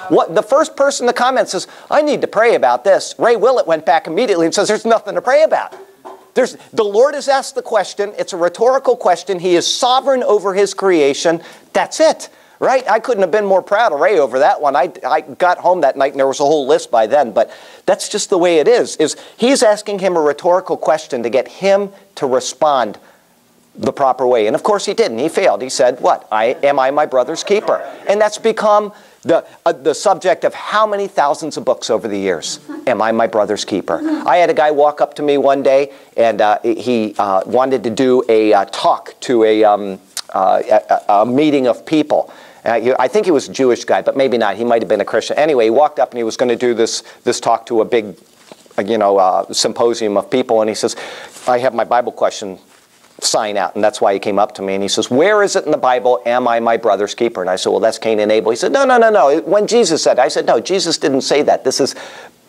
What, the first person to comment says, I need to pray about this. Ray Willett went back immediately and says, there's nothing to pray about. The Lord has asked the question. It's a rhetorical question. He is sovereign over His creation. That's it. Right? I couldn't have been more proud of Ray over that one. I got home that night and there was a whole list by then. But that's just the way it is He's asking him a rhetorical question to get him to respond the proper way. And of course he didn't. He failed. He said, what? Am I my brother's keeper? And that's become the subject of how many thousands of books over the years. Am I my brother's keeper? I had a guy walk up to me one day and he wanted to do a talk to a meeting of people. I think he was a Jewish guy, but maybe not. He might have been a Christian. Anyway, he walked up and he was going to do this talk to a big, symposium of people. And he says, I have my Bible question sign out. And that's why he came up to me. And he says, where is it in the Bible, am I my brother's keeper? And I said, well, that's Cain and Abel. He said, no. When Jesus said it, I said, no, Jesus didn't say that. This is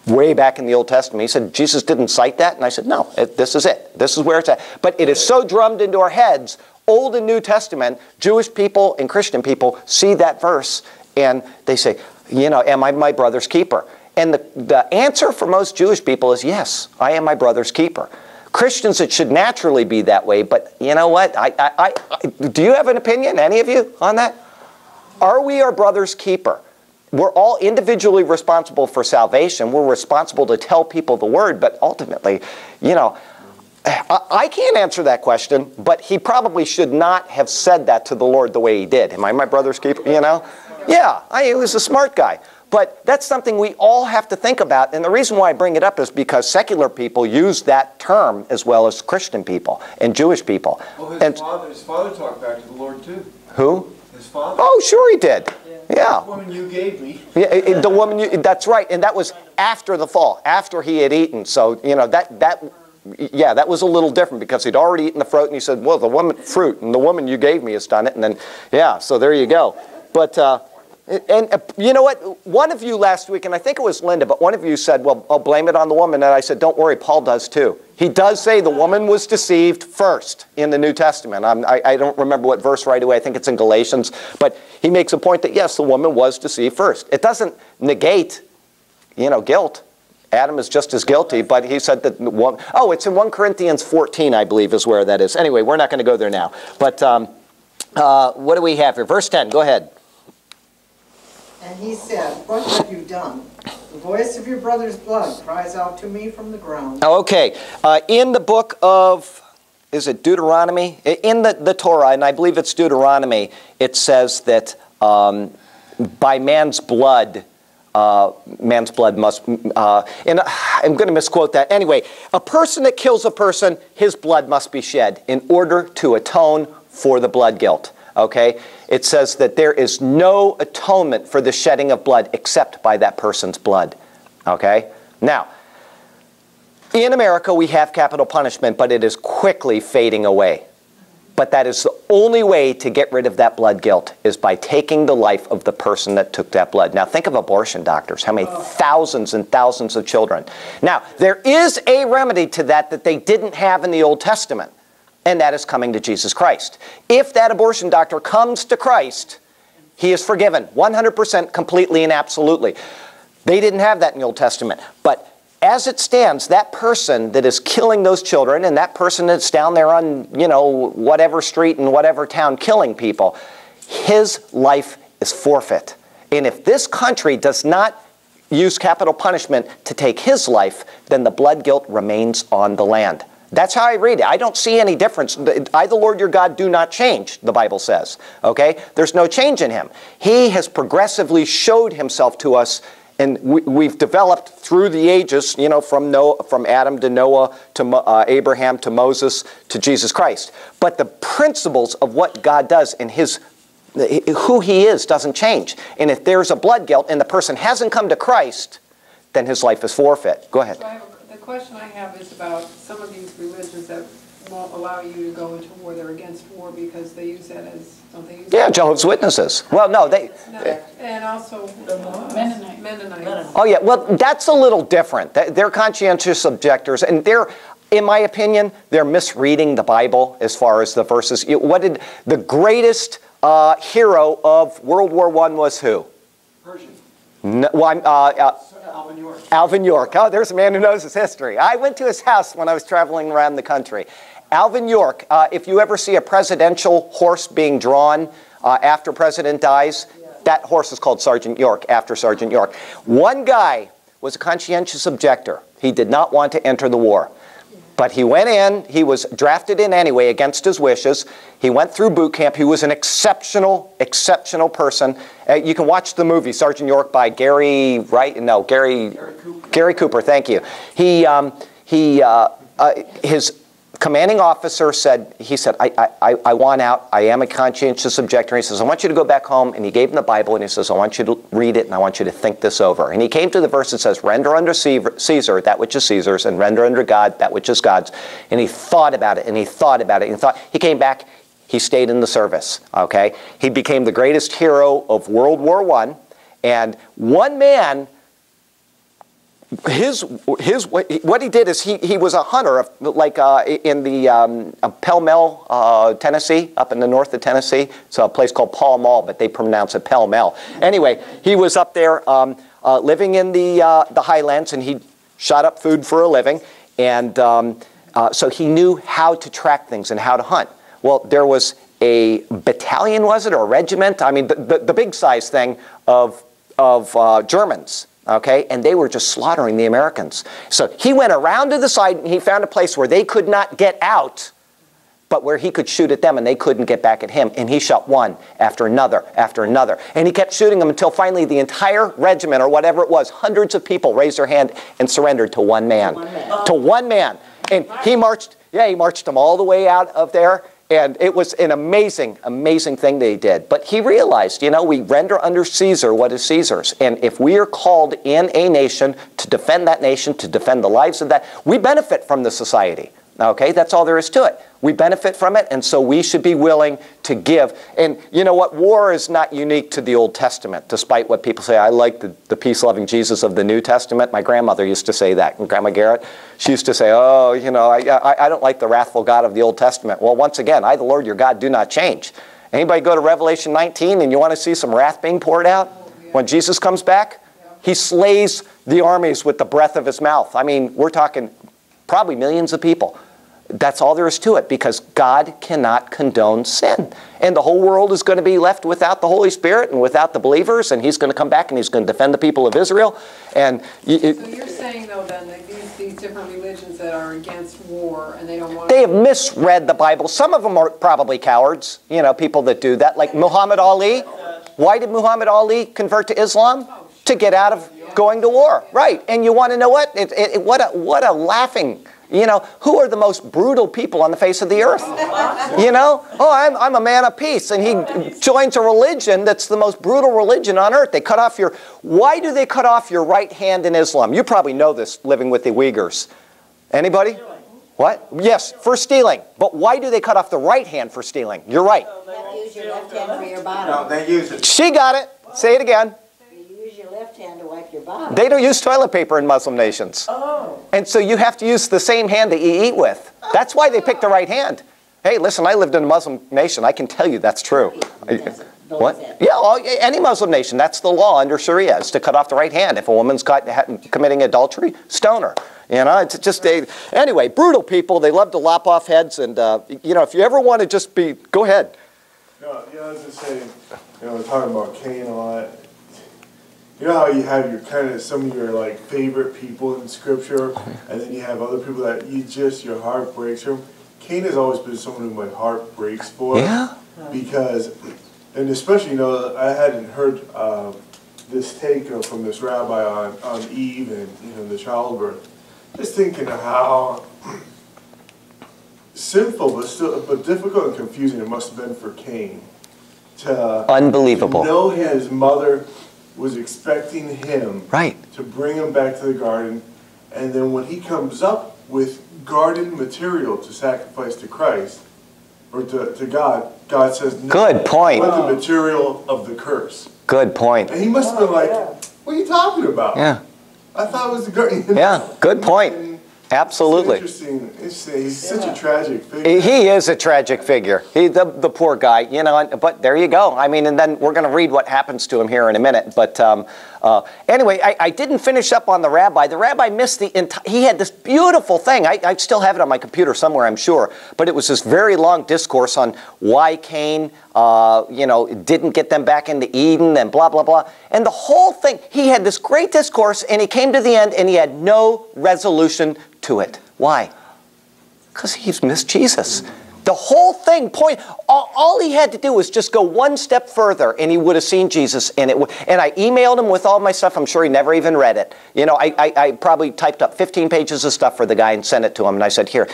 way back in the Old Testament. He said, Jesus didn't cite that? And I said, no, this is it. This is where it's at. But it is so drummed into our heads, Old and New Testament, Jewish people and Christian people see that verse and they say, am I my brother's keeper? And the answer for most Jewish people is yes, I am my brother's keeper. Christians, it should naturally be that way, but you know what? Do you have an opinion, any of you, on that? Are we our brother's keeper? We're all individually responsible for salvation. We're responsible to tell people the word, but ultimately, I can't answer that question, but he probably should not have said that to the Lord the way he did. Am I my brother's keeper? Yeah, he was a smart guy. But that's something we all have to think about. And the reason why I bring it up is because secular people use that term as well as Christian people and Jewish people. Well, his father talked back to the Lord too. Who? His father. Oh, sure he did. Yeah. The woman you gave me. Yeah, the woman that's right. And that was after the fall, after he had eaten. So, that was a little different because he'd already eaten the fruit and he said, well, the woman you gave me has done it. And then, yeah, so there you go. But, you know what? One of you last week, and I think it was Linda, but one of you said, well, I'll blame it on the woman. And I said, don't worry, Paul does too. He does say the woman was deceived first in the New Testament. I don't remember what verse right away. I think it's in Galatians. But he makes a point that, yes, the woman was deceived first. It doesn't negate, guilt. Adam is just as guilty, but he said that it's in 1 Corinthians 14, I believe, is where that is. Anyway, we're not going to go there now. But what do we have here? Verse 10, go ahead. And he said, what have you done? The voice of your brother's blood cries out to me from the ground. Okay. In the book of, is it Deuteronomy? In the Torah, and I believe it's Deuteronomy, it says that by man's blood must, and I'm going to misquote that. Anyway, a person that kills a person, his blood must be shed in order to atone for the blood guilt. Okay? It says that there is no atonement for the shedding of blood except by that person's blood. Okay? Now, in America we have capital punishment, but it is quickly fading away. But that is the only way to get rid of that blood guilt is by taking the life of the person that took that blood. Now think of abortion doctors, how many thousands and thousands of children. Now, there is a remedy to that they didn't have in the Old Testament. And that is coming to Jesus Christ. If that abortion doctor comes to Christ, he is forgiven 100% completely and absolutely. They didn't have that in the Old Testament. But as it stands, that person that is killing those children and that person that's down there on, whatever street in whatever town killing people, his life is forfeit. And if this country does not use capital punishment to take his life, then the blood guilt remains on the land. That's how I read it. I don't see any difference. I, the Lord your God, do not change, the Bible says. Okay? There's no change in him. He has progressively showed himself to us, and we've developed through the ages, from Adam to Noah to Abraham to Moses to Jesus Christ. But the principles of what God does and who he is doesn't change. And if there's a blood guilt and the person hasn't come to Christ, then his life is forfeit. Go ahead. The question I have is about some of these religions that won't allow you to go into war. They're against war because they use that as, don't they use that? Jehovah's Witnesses. Well, no, they... And also Mennonites. Oh, yeah, well, that's a little different. They're conscientious objectors, and they're, in my opinion, they're misreading the Bible as far as the verses. What did the greatest hero of World War I was who? Persian. No, well, Alvin York. Alvin York. Oh, there's a man who knows his history. I went to his house when I was traveling around the country. Alvin York, if you ever see a presidential horse being drawn after president dies, that horse is called Sergeant York, after Sergeant York. One guy was a conscientious objector. He did not want to enter the war. But he went in, he was drafted in anyway against his wishes. He went through boot camp. He was an exceptional person. You can watch the movie Sergeant York by Gary Cooper, thank you. His commanding officer said, I want out. I am a conscientious objector. He says, I want you to go back home. And he gave him the Bible, and he says, I want you to read it, and I want you to think this over. And he came to the verse that says, render unto Caesar that which is Caesar's, and render unto God that which is God's. And he thought about it, and he thought about it, and he came back. He stayed in the service, okay? He became the greatest hero of World War I. And one man, what he did is he was a hunter, in the Pell Mell, Tennessee, up in the north of Tennessee. It's a place called Pall Mall, but they pronounce it Pell Mell. Anyway, he was up there living in the highlands, and he shot up food for a living. And so he knew how to track things and how to hunt. Well, there was a battalion, was it, or a regiment? I mean, the big size thing of Germans. Okay, and they were just slaughtering the Americans. So he went around to the side, and he found a place where they could not get out, but where he could shoot at them, and they couldn't get back at him. And he shot one after another after another. And he kept shooting them until finally the entire regiment, or whatever it was, hundreds of people raised their hand and surrendered to one man. To one man. And he marched them all the way out of there. And it was an amazing, amazing thing that he did. But he realized, we render under Caesar what is Caesar's. And if we are called in a nation to defend that nation, to defend the lives of that, we benefit from the society. Okay, that's all there is to it. We benefit from it, and so we should be willing to give. And you know what? War is not unique to the Old Testament, despite what people say. I like the peace-loving Jesus of the New Testament. My grandmother used to say that, and Grandma Garrett. She used to say, I don't like the wrathful God of the Old Testament. Well, once again, I, the Lord your God, do not change. Anybody go to Revelation 19 and you want to see some wrath being poured out? When Jesus comes back, he slays the armies with the breath of his mouth. I mean, we're talking probably millions of people. That's all there is to it, because God cannot condone sin. And the whole world is going to be left without the Holy Spirit and without the believers, and he's going to come back and he's going to defend the people of Israel. And so you're saying, though, then, that these different religions that are against war and they don't want they have misread the Bible. Some of them are probably cowards, people that do that, like Muhammad Ali. Why did Muhammad Ali convert to Islam? To get out of going to war. Right. And you want to know what? What a laughing... who are the most brutal people on the face of the earth? I'm a man of peace. And he joins a religion that's the most brutal religion on earth. They cut off why do they cut off your right hand in Islam? You probably know this, living with the Uyghurs. Anybody? What? Yes, for stealing. But why do they cut off the right hand for stealing? You're right. You use your left hand for your bottom. No, they use it. She got it. Say it again. You use your left hand to wipe your bottom. They don't use toilet paper in Muslim nations. Oh. And so you have to use the same hand that you eat with. That's why they picked the right hand. Hey, listen, I lived in a Muslim nation. I can tell you that's true. What? Yeah, any Muslim nation, that's the law under Sharia, is to cut off the right hand. If a woman's caught committing adultery, stone her. It's just anyway, brutal people. They love to lop off heads. And, if you ever want to just be, go ahead. No, I was just saying, we're talking about Cain a lot. You know how you have some of your favorite people in Scripture, and then you have other people that your heart breaks for. Cain has always been someone who my heart breaks for. Yeah. Because, and especially, I hadn't heard this take from this rabbi on Eve and the childbirth. Just thinking of how sinful but difficult and confusing it must have been for Cain to Unbelievable. To know his mother was expecting him to bring him back to the garden, and then when he comes up with garden material to sacrifice to Christ or to God, God says no. Good point. With the material of the curse. Good point. And he must have been like, what are you talking about? Yeah. I thought it was the garden. Yeah, good point. Absolutely. It's interesting. He's such a tragic figure. He is a tragic figure. The poor guy, you know. But there you go. I mean, and then we're going to read what happens to him here in a minute. But anyway, I didn't finish up on the rabbi. The rabbi missed the entire. He had this beautiful thing. I still have it on my computer somewhere, I'm sure. But it was this very long discourse on why Cain, didn't get them back into Eden and blah blah blah. And the whole thing. He had this great discourse, and he came to the end, and he had no resolution to it. Why? Because he's missed Jesus. The whole thing, all he had to do was just go one step further, and he would have seen Jesus. And I emailed him with all my stuff. I'm sure he never even read it. You know, I probably typed up 15 pages of stuff for the guy and sent it to him. And I said, here,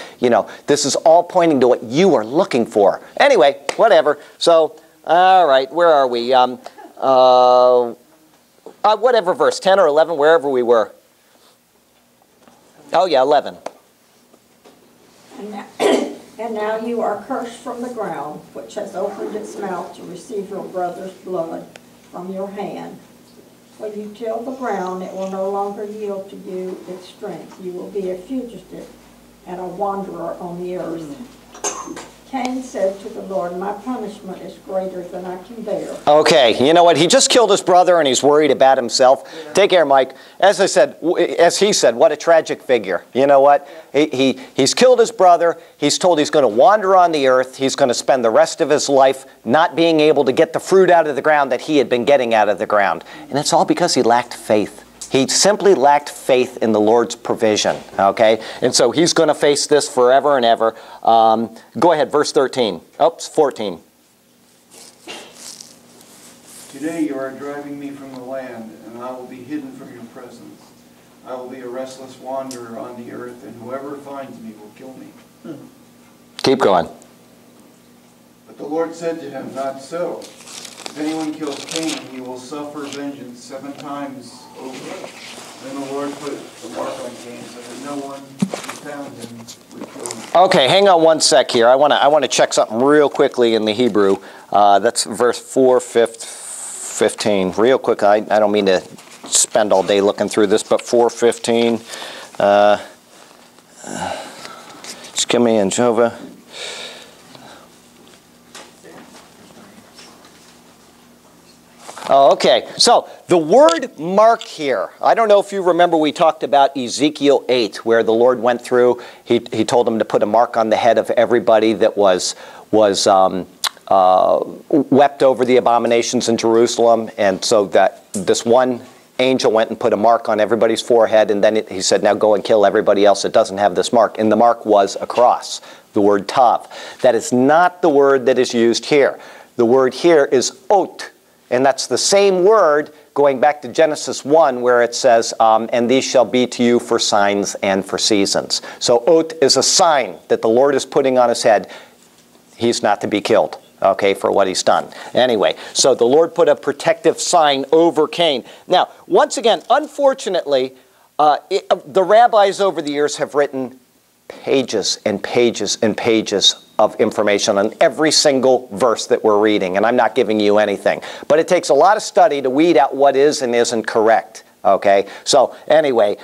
this is all pointing to what you are looking for. Anyway, whatever. So, all right, where are we? Whatever verse, 10 or 11, wherever we were. Oh, yeah, 11. And now you are cursed from the ground, which has opened its mouth to receive your brother's blood from your hand. When you till the ground, it will no longer yield to you its strength. You will be a fugitive and a wanderer on the earth. Cain said to the Lord, my punishment is greater than I can bear. Okay, you know what? He just killed his brother and he's worried about himself. Yeah. Take care, Mike. As he said, what a tragic figure. You know what? He's killed his brother. He's told he's going to wander on the earth. He's going to spend the rest of his life not being able to get the fruit out of the ground that he had been getting out of the ground. And it's all because he lacked faith. He simply lacked faith in the Lord's provision, okay? And so he's going to face this forever and ever. Go ahead, verse 13. Oops, 14. Today you are driving me from the land, and I will be hidden from your presence. I will be a restless wanderer on the earth, and whoever finds me will kill me. Keep going. But the Lord said to him, not so. If anyone kills Cain, he will suffer vengeance 7 times over. Then the Lord put the mark on Cain so that no one who found him would kill him. Okay, hang on one sec here. I want to check something real quickly in the Hebrew. That's verse 4:15. Real quick, I don't mean to spend all day looking through this, but 4:15. Shkemi and Jehovah. Oh, okay. So the word mark here, I don't know if you remember we talked about Ezekiel 8, where the Lord went through, he told him to put a mark on the head of everybody that was wept over the abominations in Jerusalem. And so that this one angel went and put a mark on everybody's forehead, and then he said, now go and kill everybody else that doesn't have this mark. And the mark was a cross, the word tav. That is not the word that is used here. The word here is ot. And that's the same word going back to Genesis 1 where it says, and these shall be to you for signs and for seasons. So ot is a sign that the Lord is putting on his head. He's not to be killed, okay, for what he's done. Anyway, so the Lord put a protective sign over Cain. Now, once again, unfortunately, the rabbis over the years have written pages and pages and pages of information on every single verse that we're reading, and I'm not giving you anything. But it takes a lot of study to weed out what is and isn't correct, okay? So anyway,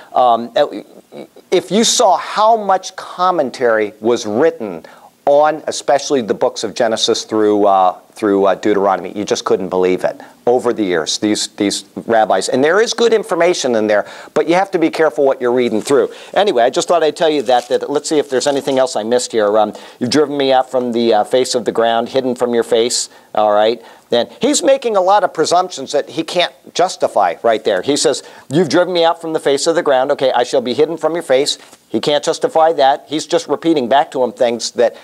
if you saw how much commentary was written on especially the books of Genesis through Deuteronomy, you just couldn't believe it over the years, these rabbis. And there is good information in there, but you have to be careful what you're reading through. Anyway, I just thought I'd tell you that let's see if there's anything else I missed here. You've driven me out from the face of the ground, hidden from your face, all right? Then he's making a lot of presumptions that he can't justify right there. He says, you've driven me out from the face of the ground. Okay, I shall be hidden from your face. He can't justify that. He's just repeating back to him things that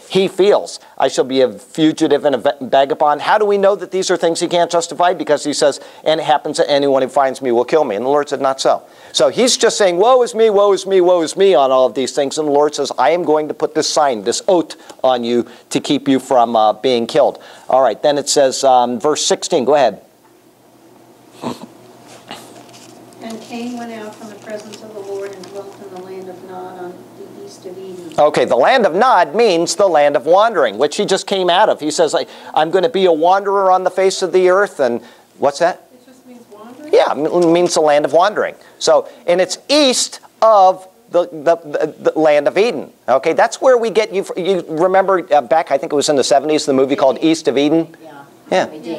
he feels. I shall be a fugitive and a vagabond. How do we know that these are things he can't justify? Because he says, and it happens that anyone who finds me will kill me. And the Lord said, not so. So he's just saying, woe is me, woe is me, woe is me on all of these things. And the Lord says, I am going to put this sign, this oath on you to keep you from being killed. All right, then it says, verse 16, go ahead. And Cain went out from the presence of the Lord and dwelt in the land of Nod on the east of Eden. Okay, the land of Nod means the land of wandering, which he just came out of. He says, I'm going to be a wanderer on the face of the earth. And what's that? It just means wandering? Yeah, it means the land of wandering. So, and it's east of the land of Eden. Okay, that's where we get you remember back, I think it was in the 70s, the movie called East of Eden? Yeah. Yeah. We did.